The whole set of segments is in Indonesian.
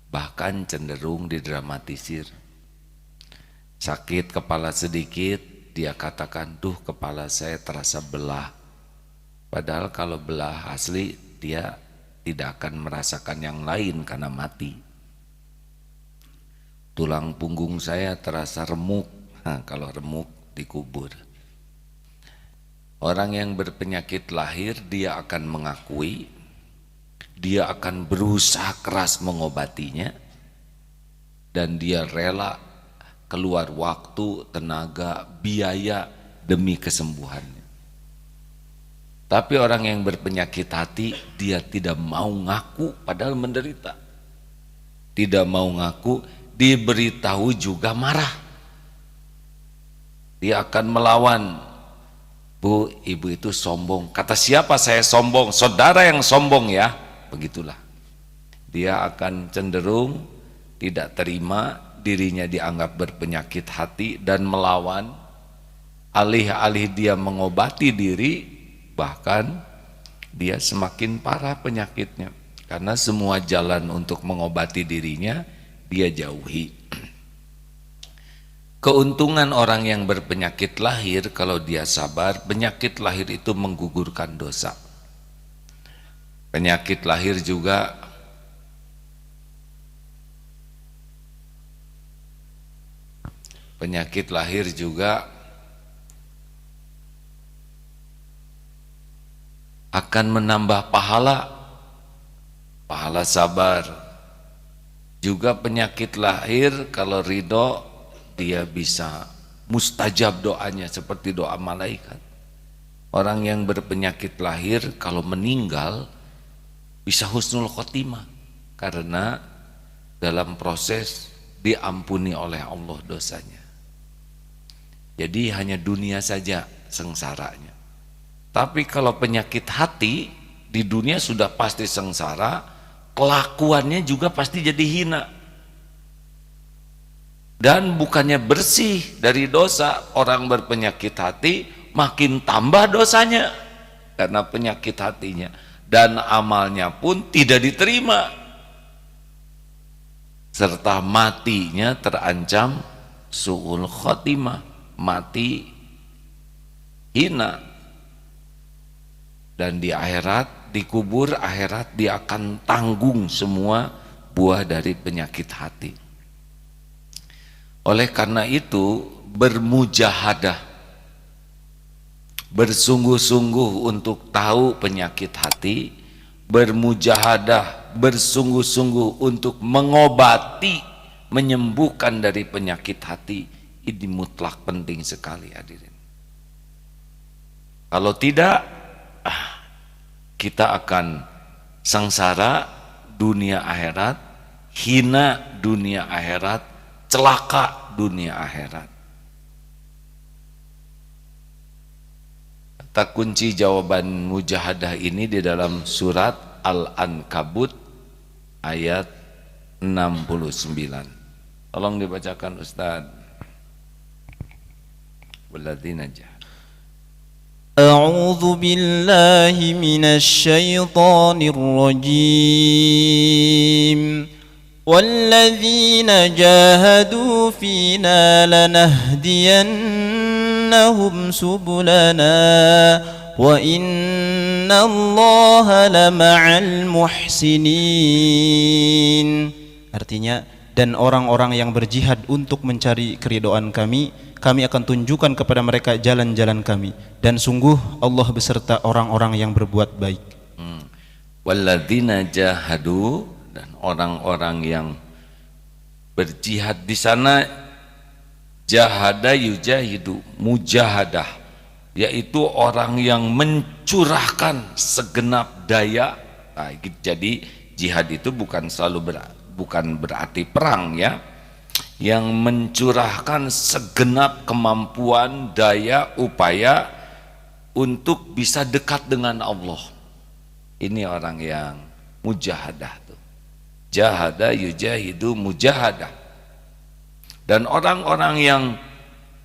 bahkan cenderung didramatisir. Sakit kepala sedikit, dia katakan, duh kepala saya terasa belah. Padahal kalau belah asli, dia tidak akan merasakan yang lain karena mati. Tulang punggung saya terasa remuk, kalau remuk dikubur. Orang yang berpenyakit lahir, dia akan mengakui, dia akan berusaha keras mengobatinya, dan dia rela keluar waktu, tenaga, biaya demi kesembuhannya. Tapi orang yang berpenyakit hati, dia tidak mau ngaku padahal menderita. Tidak mau ngaku, diberitahu juga marah. Dia akan melawan. Bu, ibu itu sombong. Kata siapa saya sombong? Saudara yang sombong ya. Begitulah. Dia akan cenderung tidak terima dirinya dianggap berpenyakit hati dan melawan. Alih-alih dia mengobati diri, bahkan dia semakin parah penyakitnya. Karena semua jalan untuk mengobati dirinya dia jauhi. Keuntungan orang yang berpenyakit lahir, kalau dia sabar, penyakit lahir itu menggugurkan dosa. Penyakit lahir juga akan menambah pahala sabar. Juga penyakit lahir kalau ridho, dia bisa mustajab doanya seperti doa malaikat. Orang yang berpenyakit lahir kalau meninggal bisa husnul khotimah karena dalam proses diampuni oleh Allah dosanya. Jadi hanya dunia saja sengsaranya. Tapi kalau penyakit hati, di dunia sudah pasti sengsara, kelakuannya juga pasti jadi hina. Dan bukannya bersih dari dosa, orang berpenyakit hati makin tambah dosanya karena penyakit hatinya, dan amalnya pun tidak diterima, serta matinya terancam su'ul khotimah, mati hina. Dan di akhirat, di kubur akhirat, dia akan tanggung semua buah dari penyakit hati. Oleh karena itu, bermujahadah, bersungguh-sungguh untuk tahu penyakit hati, bermujahadah, bersungguh-sungguh untuk mengobati, menyembuhkan dari penyakit hati, ini mutlak penting sekali hadirin. Kalau tidak, kita akan sengsara dunia akhirat, hina dunia akhirat, celaka dunia akhirat. Kata kunci jawaban mujahadah ini di dalam surat Al-Ankabut ayat 69. Tolong dibacakan Ustaz. Walladzina jahadu. أعوذ بالله من الشيطان الرجيم والذين جاهدوا فينا لنهدينهم سبلنا وإن الله لمع المحسنين. Artinya, dan orang-orang yang berjihad untuk mencari keridhaan kami, kami akan tunjukkan kepada mereka jalan-jalan kami, dan sungguh Allah beserta orang-orang yang berbuat baik. Walladzina jahadu, dan orang-orang yang berjihad. Di sana jahada yujahidu, mujahadah, yaitu orang yang mencurahkan segenap daya. Nah, jadi jihad itu bukan berarti perang ya, yang mencurahkan segenap kemampuan, daya, upaya untuk bisa dekat dengan Allah. Ini orang yang mujahadah tuh. Jahada yujahidu mujahadah. Dan orang-orang yang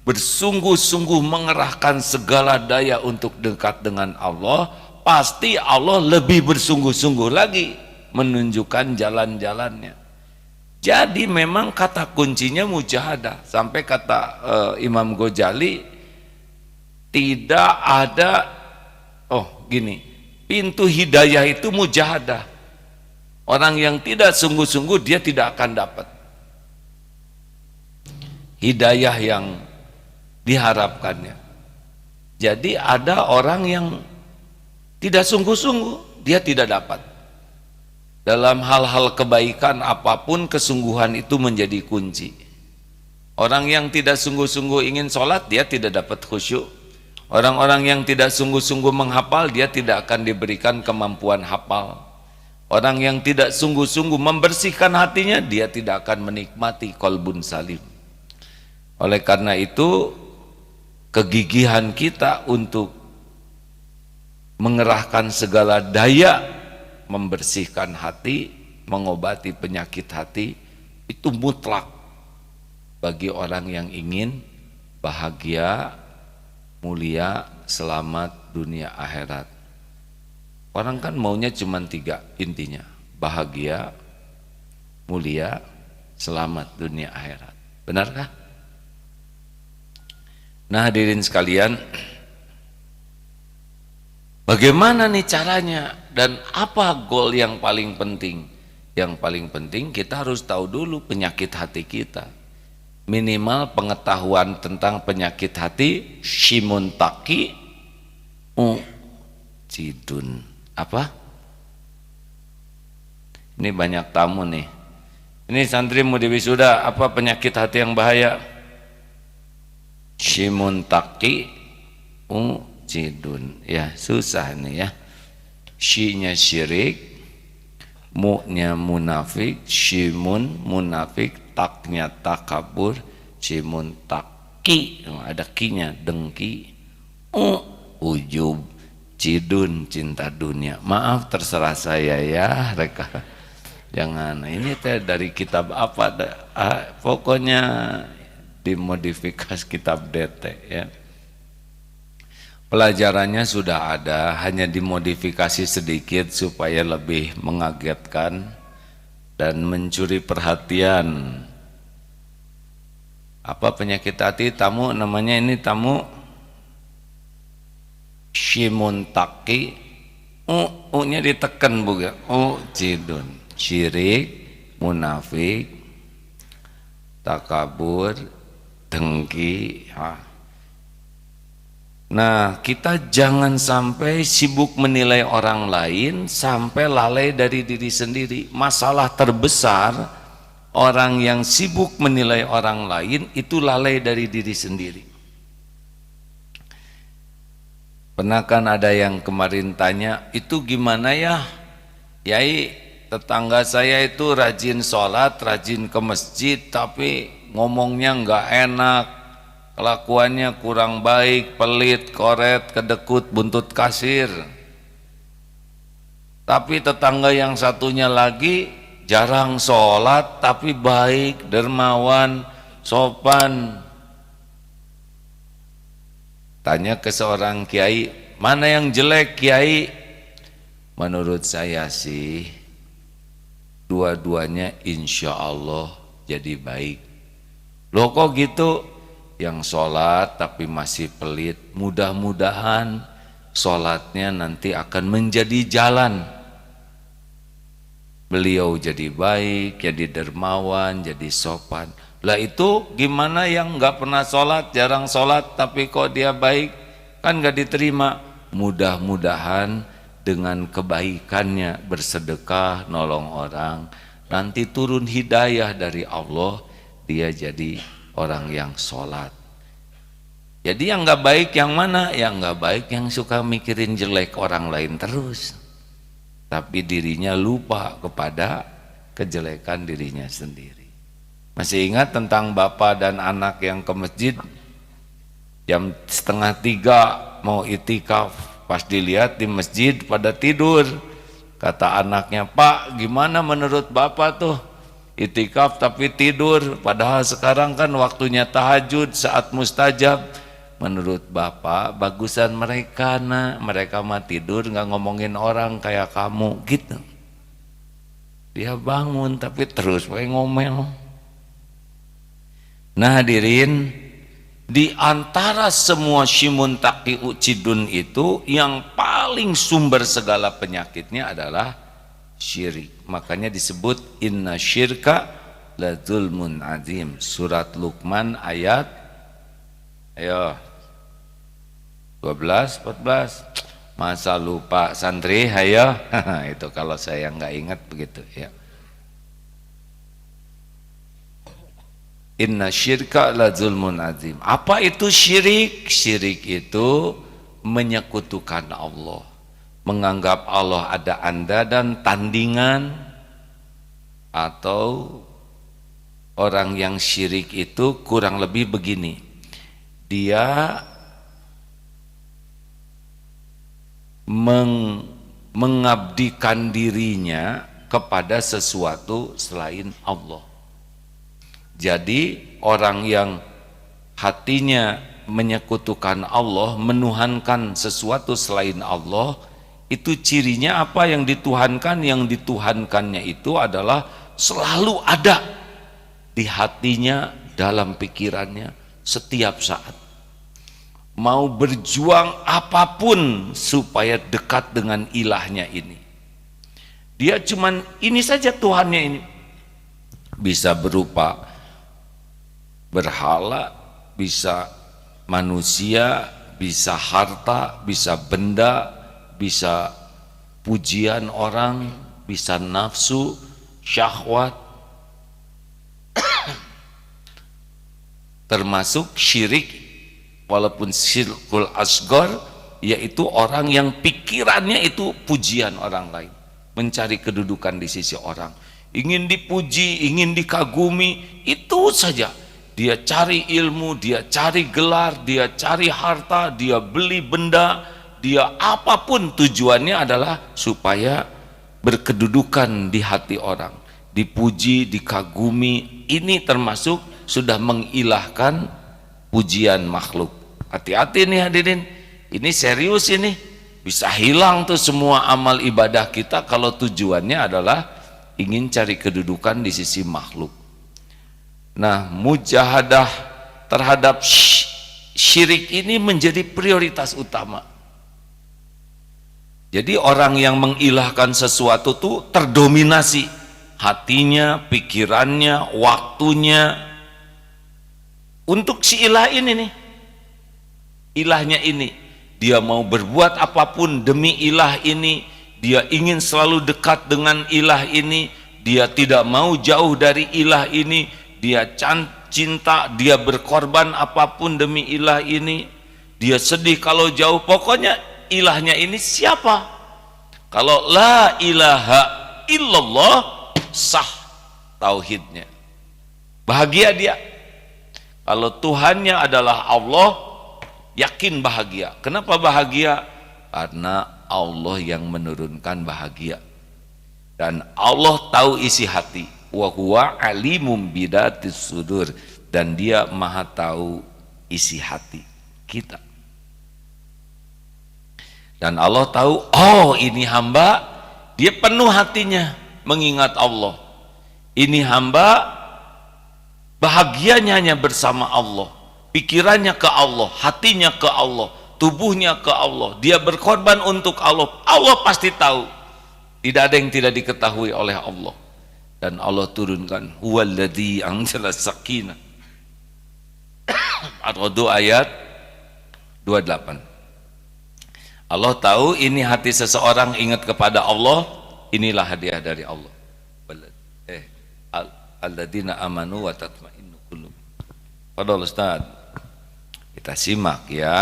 bersungguh-sungguh mengerahkan segala daya untuk dekat dengan Allah, pasti Allah lebih bersungguh-sungguh lagi menunjukkan jalan-jalannya. Jadi memang kata kuncinya mujahadah. Sampai kata Imam Ghazali, tidak ada, pintu hidayah itu mujahadah. Orang yang tidak sungguh-sungguh dia tidak akan dapat hidayah yang diharapkannya. Jadi ada orang yang tidak sungguh-sungguh, dia tidak dapat. Dalam hal-hal kebaikan apapun, kesungguhan itu menjadi kunci. Orang yang tidak sungguh-sungguh ingin sholat, dia tidak dapat khusyuk. Orang-orang yang tidak sungguh-sungguh menghafal, dia tidak akan diberikan kemampuan hafal. Orang yang tidak sungguh-sungguh membersihkan hatinya, dia tidak akan menikmati qalbun salim. Oleh karena itu, kegigihan kita untuk mengerahkan segala daya membersihkan hati, mengobati penyakit hati, itu mutlak bagi orang yang ingin bahagia, mulia, selamat dunia akhirat. Orang kan maunya cuma 3 intinya, bahagia, mulia, selamat dunia akhirat. Benarkah? Nah, hadirin sekalian, bagaimana nih caranya dan apa goal yang paling penting? Yang paling penting kita harus tahu dulu penyakit hati kita. Minimal pengetahuan tentang penyakit hati, shimuntaki cidun. Apa? Ini banyak tamu nih. Ini santri mau diwisuda, apa penyakit hati yang bahaya? Shimuntaki cidun. Ya, susah nih ya. Syinya syirik, mu-nya munafik, syimun munafik, taknya takabur, syimun taki, ada kinya dengki, ujub, cidun cinta dunia. Maaf terserah saya ya, reka. Jangan, ini teh dari kitab apa? Pokoknya dimodifikasi kitab DT ya. Pelajarannya sudah ada, hanya dimodifikasi sedikit supaya lebih mengagetkan dan mencuri perhatian. Apa penyakit hati? Tamu namanya ini tamu shimuntaki, nya ditekan bukan? Cidun, syirik, munafik, takabur, dengki. Nah, kita jangan sampai sibuk menilai orang lain sampai lalai dari diri sendiri. Masalah terbesar orang yang sibuk menilai orang lain itu lalai dari diri sendiri. Pernah kan ada yang kemarin tanya, itu gimana ya? Yai, tetangga saya itu rajin sholat, rajin ke masjid, tapi ngomongnya nggak enak. Kelakuannya kurang baik, pelit, koret, kedekut, buntut kasir. Tapi tetangga yang satunya lagi jarang sholat tapi baik, dermawan, sopan. Tanya ke seorang kiai, mana yang jelek kiai? Menurut saya sih dua-duanya insya Allah jadi baik. Loh kok gitu? Yang sholat tapi masih pelit, mudah-mudahan sholatnya nanti akan menjadi jalan. Beliau jadi baik, jadi dermawan, jadi sopan. Lah itu gimana yang nggak pernah sholat, jarang sholat tapi kok dia baik? Kan nggak diterima. Mudah-mudahan dengan kebaikannya bersedekah, nolong orang, nanti turun hidayah dari Allah, dia jadi orang yang sholat. Jadi yang nggak baik yang mana? Yang nggak baik yang suka mikirin jelek orang lain terus, tapi dirinya lupa kepada kejelekan dirinya sendiri. Masih ingat tentang bapak dan anak yang ke masjid jam 2:30 mau itikaf, pas dilihat di masjid pada tidur. Kata anaknya, Pak gimana menurut bapak tuh itikaf tapi tidur, padahal sekarang kan waktunya tahajud, saat mustajab. Menurut bapak bagusan mereka, nah mereka mah tidur nggak ngomongin orang kayak kamu gitu. Dia bangun tapi terus pakai ngomel. Nah hadirin, di antara semua syimun taqi'u cidun itu yang paling sumber segala penyakitnya adalah syirik. Makanya disebut inna syirka la zulmun azim. Surat Luqman ayat 12, 14. Masa lupa santri, hayo. Itu kalau saya nggak ingat begitu ya. Inna syirka la zulmun azim. Apa itu syirik? Syirik itu menyekutukan Allah, menganggap Allah ada anda dan tandingan. Atau orang yang syirik itu kurang lebih begini, dia mengabdikan dirinya kepada sesuatu selain Allah. Jadi orang yang hatinya menyekutukan Allah, menuhankan sesuatu selain Allah, itu cirinya apa yang dituhankan? Yang dituhankannya itu adalah selalu ada di hatinya, dalam pikirannya setiap saat. Mau berjuang apapun supaya dekat dengan ilahnya ini. Dia cuman ini saja Tuhannya ini. Bisa berupa berhala, bisa manusia, bisa harta, bisa benda, bisa pujian orang, bisa nafsu, syahwat. Termasuk syirik, walaupun syirkul asghar, yaitu orang yang pikirannya itu pujian orang lain, mencari kedudukan di sisi orang, ingin dipuji, ingin dikagumi, itu saja. Dia cari ilmu, dia cari gelar, dia cari harta, dia beli benda, dia apapun tujuannya adalah supaya berkedudukan di hati orang, dipuji, dikagumi. Ini termasuk sudah mengilahkan pujian makhluk. Hati-hati nih hadirin, ini serius ini. Bisa hilang tuh semua amal ibadah kita kalau tujuannya adalah ingin cari kedudukan di sisi makhluk. Nah, mujahadah terhadap syirik ini menjadi prioritas utama. Jadi orang yang mengilahkan sesuatu tuh terdominasi hatinya, pikirannya, waktunya untuk si ilah ini nih, ilahnya ini. Dia mau berbuat apapun demi ilah ini, dia ingin selalu dekat dengan ilah ini, dia tidak mau jauh dari ilah ini, dia cinta, dia berkorban apapun demi ilah ini, dia sedih kalau jauh. Pokoknya ilahnya ini siapa? Kalau la ilaha illallah, sah tauhidnya, bahagia dia. Kalau Tuhannya adalah Allah, yakin bahagia. Kenapa bahagia? Karena Allah yang menurunkan bahagia. Dan Allah tahu isi hati. Wa huwa alimum bidatis sudur. Dan dia maha tahu isi hati kita. Dan Allah tahu, oh ini hamba, dia penuh hatinya mengingat Allah. Ini hamba bahagianya hanya bersama Allah, pikirannya ke Allah, hatinya ke Allah, tubuhnya ke Allah, dia berkorban untuk Allah. Allah pasti tahu, tidak ada yang tidak diketahui oleh Allah. Dan Allah turunkan huwallazi anzala sakinah. Ar-Ra'd ayat 28. Allah tahu ini hati seseorang ingat kepada Allah, inilah hadiah dari Allah. Alladzina amanu wa tatma'innu qulub. Padahal Ustaz, kita simak ya.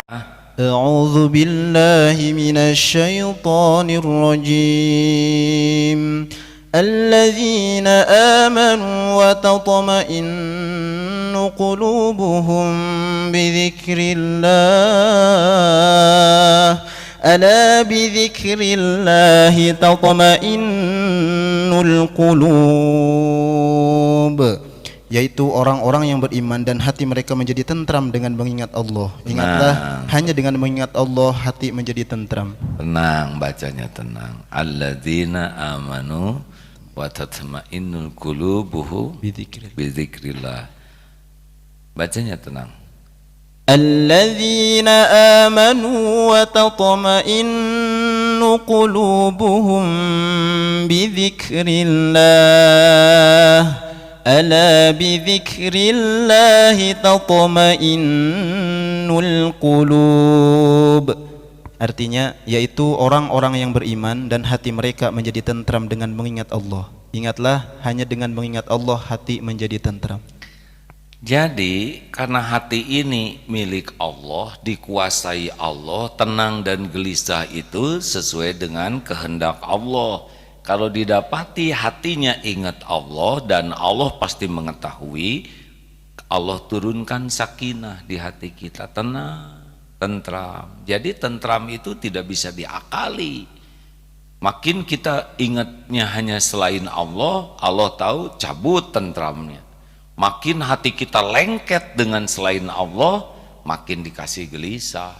A'udzu billahi minasy syaithanir rajim. Alladzina amanu wa tatma'innu qulubuhum bidzikrillah. Ala bidzikrillahi tatma'innul qulub. Yaitu orang-orang yang beriman dan hati mereka menjadi tentram dengan mengingat Allah. Ingatlah, hanya dengan mengingat Allah hati menjadi tentram. Tenang bacanya, tenang. Alladzina amanu wa tatma'innul qulubuhu Bidzikrillah. bidzikrillah. Bacanya tenang. Alladzina amanu wa tatma'innu qulubuhum bidzikrillah. Ala bidzikrillahi tatma'innul qulub. Artinya yaitu orang-orang yang beriman dan hati mereka menjadi tentram dengan mengingat Allah. Ingatlah, hanya dengan mengingat Allah hati menjadi tentram. Jadi karena hati ini milik Allah, dikuasai Allah, tenang dan gelisah itu sesuai dengan kehendak Allah. Kalau didapati hatinya ingat Allah dan Allah pasti mengetahui, Allah turunkan sakinah di hati kita, tenang, tentram. Jadi tentram itu tidak bisa diakali. Makin kita ingatnya hanya selain Allah, Allah tahu cabut tentramnya. Makin hati kita lengket dengan selain Allah, makin dikasih gelisah.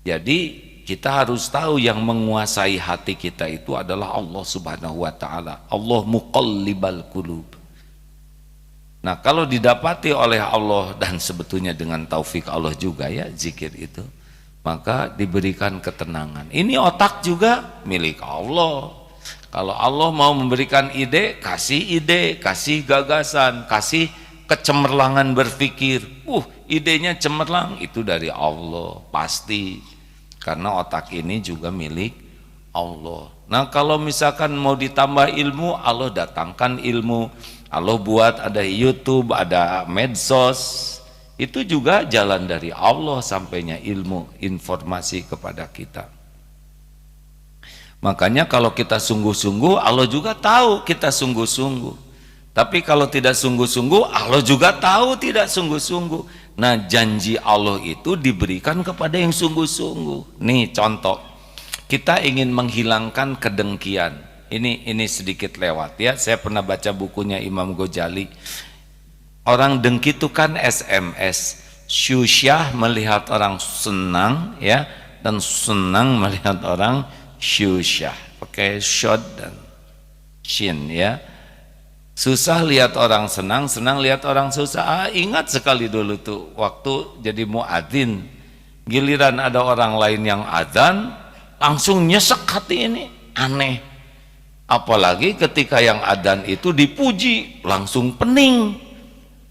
Jadi kita harus tahu yang menguasai hati kita itu adalah Allah Subhanahu wa ta'ala. Allah muqallibal qulub. Nah, kalau didapati oleh Allah dan sebetulnya dengan taufik Allah juga ya zikir itu, maka diberikan ketenangan. Ini otak juga milik Allah. Kalau Allah mau memberikan ide, kasih gagasan, kasih kecemerlangan berpikir. Idenya cemerlang, itu dari Allah pasti. Karena otak ini juga milik Allah. Nah, kalau misalkan mau ditambah ilmu, Allah datangkan ilmu. Allah buat ada YouTube, ada medsos. Itu juga jalan dari Allah sampainya ilmu, informasi kepada kita. Makanya kalau kita sungguh-sungguh, Allah juga tahu kita sungguh-sungguh. Tapi kalau tidak sungguh-sungguh, Allah juga tahu tidak sungguh-sungguh. Nah, janji Allah itu diberikan kepada yang sungguh-sungguh. Nih contoh, kita ingin menghilangkan kedengkian. Ini sedikit lewat ya. Saya pernah baca bukunya Imam Ghazali. Orang dengki itu kan SMS. Syusyah melihat orang senang ya, dan senang melihat orang syusyah. Pakai shod dan shin ya. Susah lihat orang senang, senang lihat orang susah. Ingat sekali dulu tuh waktu jadi muadzin, giliran ada orang lain yang adzan, langsung nyesek hati ini, aneh. Apalagi ketika yang adzan itu dipuji, langsung pening,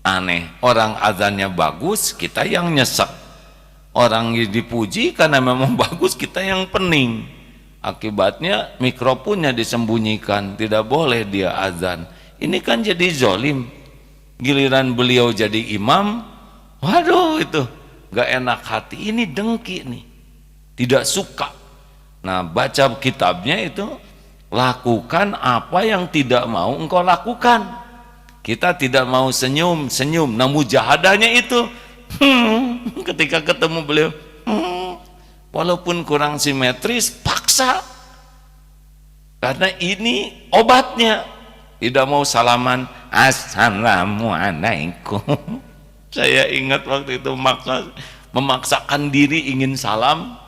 aneh. Orang adzannya bagus, kita yang nyesek. Orang dipuji karena memang bagus, kita yang pening. Akibatnya mikrofonnya disembunyikan, tidak boleh dia adzan. Ini kan jadi zolim. Giliran beliau jadi imam, waduh itu gak enak hati. Ini dengki nih, tidak suka. Nah, baca kitabnya itu, lakukan apa yang tidak mau engkau lakukan. Kita tidak mau senyum. Nah, mujahadahnya itu ketika ketemu beliau, walaupun kurang simetris, paksa. Karena ini obatnya. Tidak mau salaman, assalamualaikum. Saya ingat waktu itu memaksakan diri ingin salam,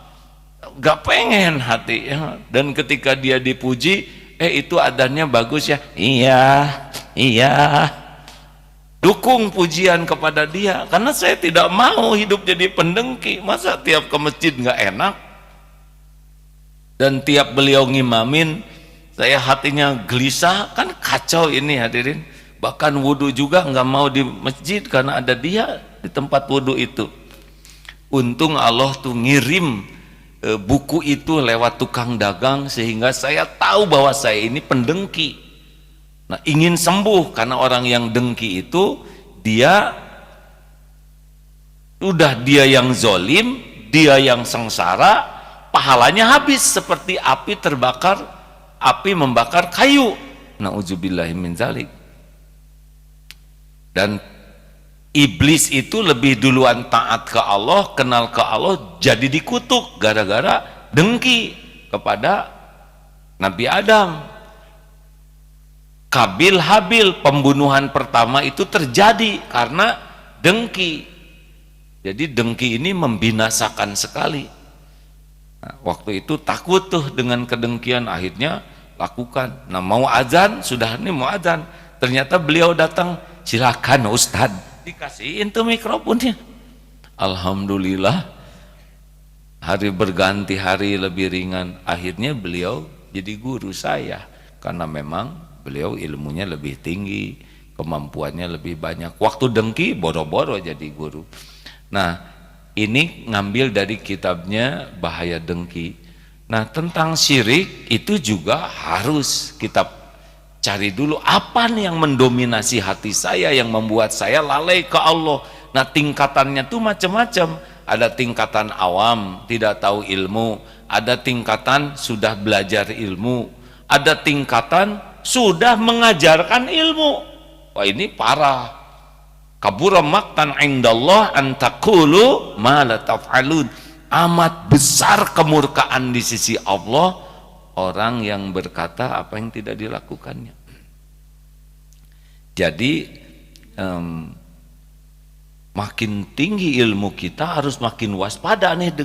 gak pengen hati ya. Dan ketika dia dipuji, itu adanya bagus ya, iya, dukung pujian kepada dia. Karena saya tidak mau hidup jadi pendengki. Masa tiap ke masjid gak enak, dan tiap beliau ngimamin saya hatinya gelisah, kan kacau ini hadirin. Bahkan wudhu juga nggak mau di masjid karena ada dia di tempat wudhu itu. Untung Allah tuh ngirim buku itu lewat tukang dagang sehingga saya tahu bahwa saya ini pendengki. Nah, ingin sembuh karena orang yang dengki itu dia yang zolim, dia yang sengsara, pahalanya habis seperti api membakar kayu. Nauzubillahi min zalik. Dan iblis itu lebih duluan taat ke Allah, kenal ke Allah, jadi dikutuk gara-gara dengki kepada Nabi Adam. Kabil Habil, pembunuhan pertama itu terjadi karena dengki. Jadi dengki ini membinasakan sekali. Nah, waktu itu takut tuh dengan kedengkian, akhirnya lakukan. Nah mau azan, sudah nih mau azan, ternyata beliau datang, silakan Ustad, dikasihin tuh mikrofonnya. Alhamdulillah, hari berganti hari lebih ringan, akhirnya beliau jadi guru saya, karena memang beliau ilmunya lebih tinggi, kemampuannya lebih banyak. Waktu dengki boro-boro jadi guru. Nah ini ngambil dari kitabnya Bahaya Dengki. Nah tentang syirik itu juga harus kita cari dulu apa nih yang mendominasi hati saya, yang membuat saya lalai ke Allah. Nah tingkatannya tuh macam-macam. Ada tingkatan awam, tidak tahu ilmu. Ada tingkatan sudah belajar ilmu. Ada tingkatan sudah mengajarkan ilmu. Wah ini parah. Kabura maqtan indallah an taqulu ma la taf'alun. Amat besar kemurkaan di sisi Allah orang yang berkata apa yang tidak dilakukannya. Jadi makin tinggi ilmu kita harus makin waspada nih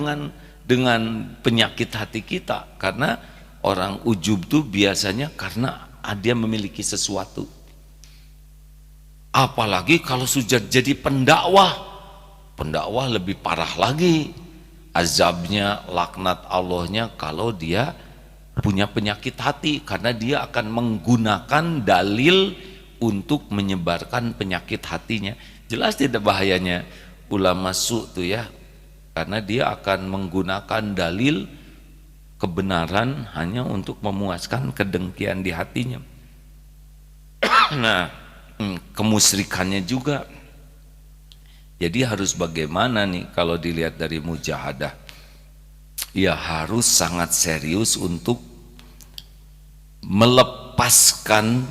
dengan penyakit hati kita, karena orang ujub tuh biasanya karena dia memiliki sesuatu. Apalagi kalau sudah jadi pendakwah lebih parah lagi azabnya, laknat Allahnya kalau dia punya penyakit hati, karena dia akan menggunakan dalil untuk menyebarkan penyakit hatinya. Jelas tidak bahayanya ulama su tuh ya, karena dia akan menggunakan dalil kebenaran hanya untuk memuaskan kedengkian di hatinya. Nah kemusyrikannya juga. Jadi harus bagaimana nih kalau dilihat dari mujahadah? Ya harus sangat serius untuk melepaskan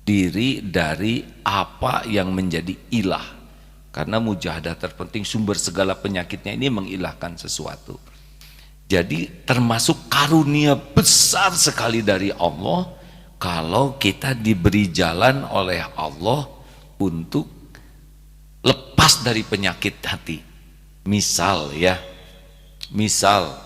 diri dari apa yang menjadi ilah. Karena mujahadah terpenting, sumber segala penyakitnya ini mengilahkan sesuatu. Jadi termasuk karunia besar sekali dari Allah kalau kita diberi jalan oleh Allah untuk lepas dari penyakit hati. Misal ya, misal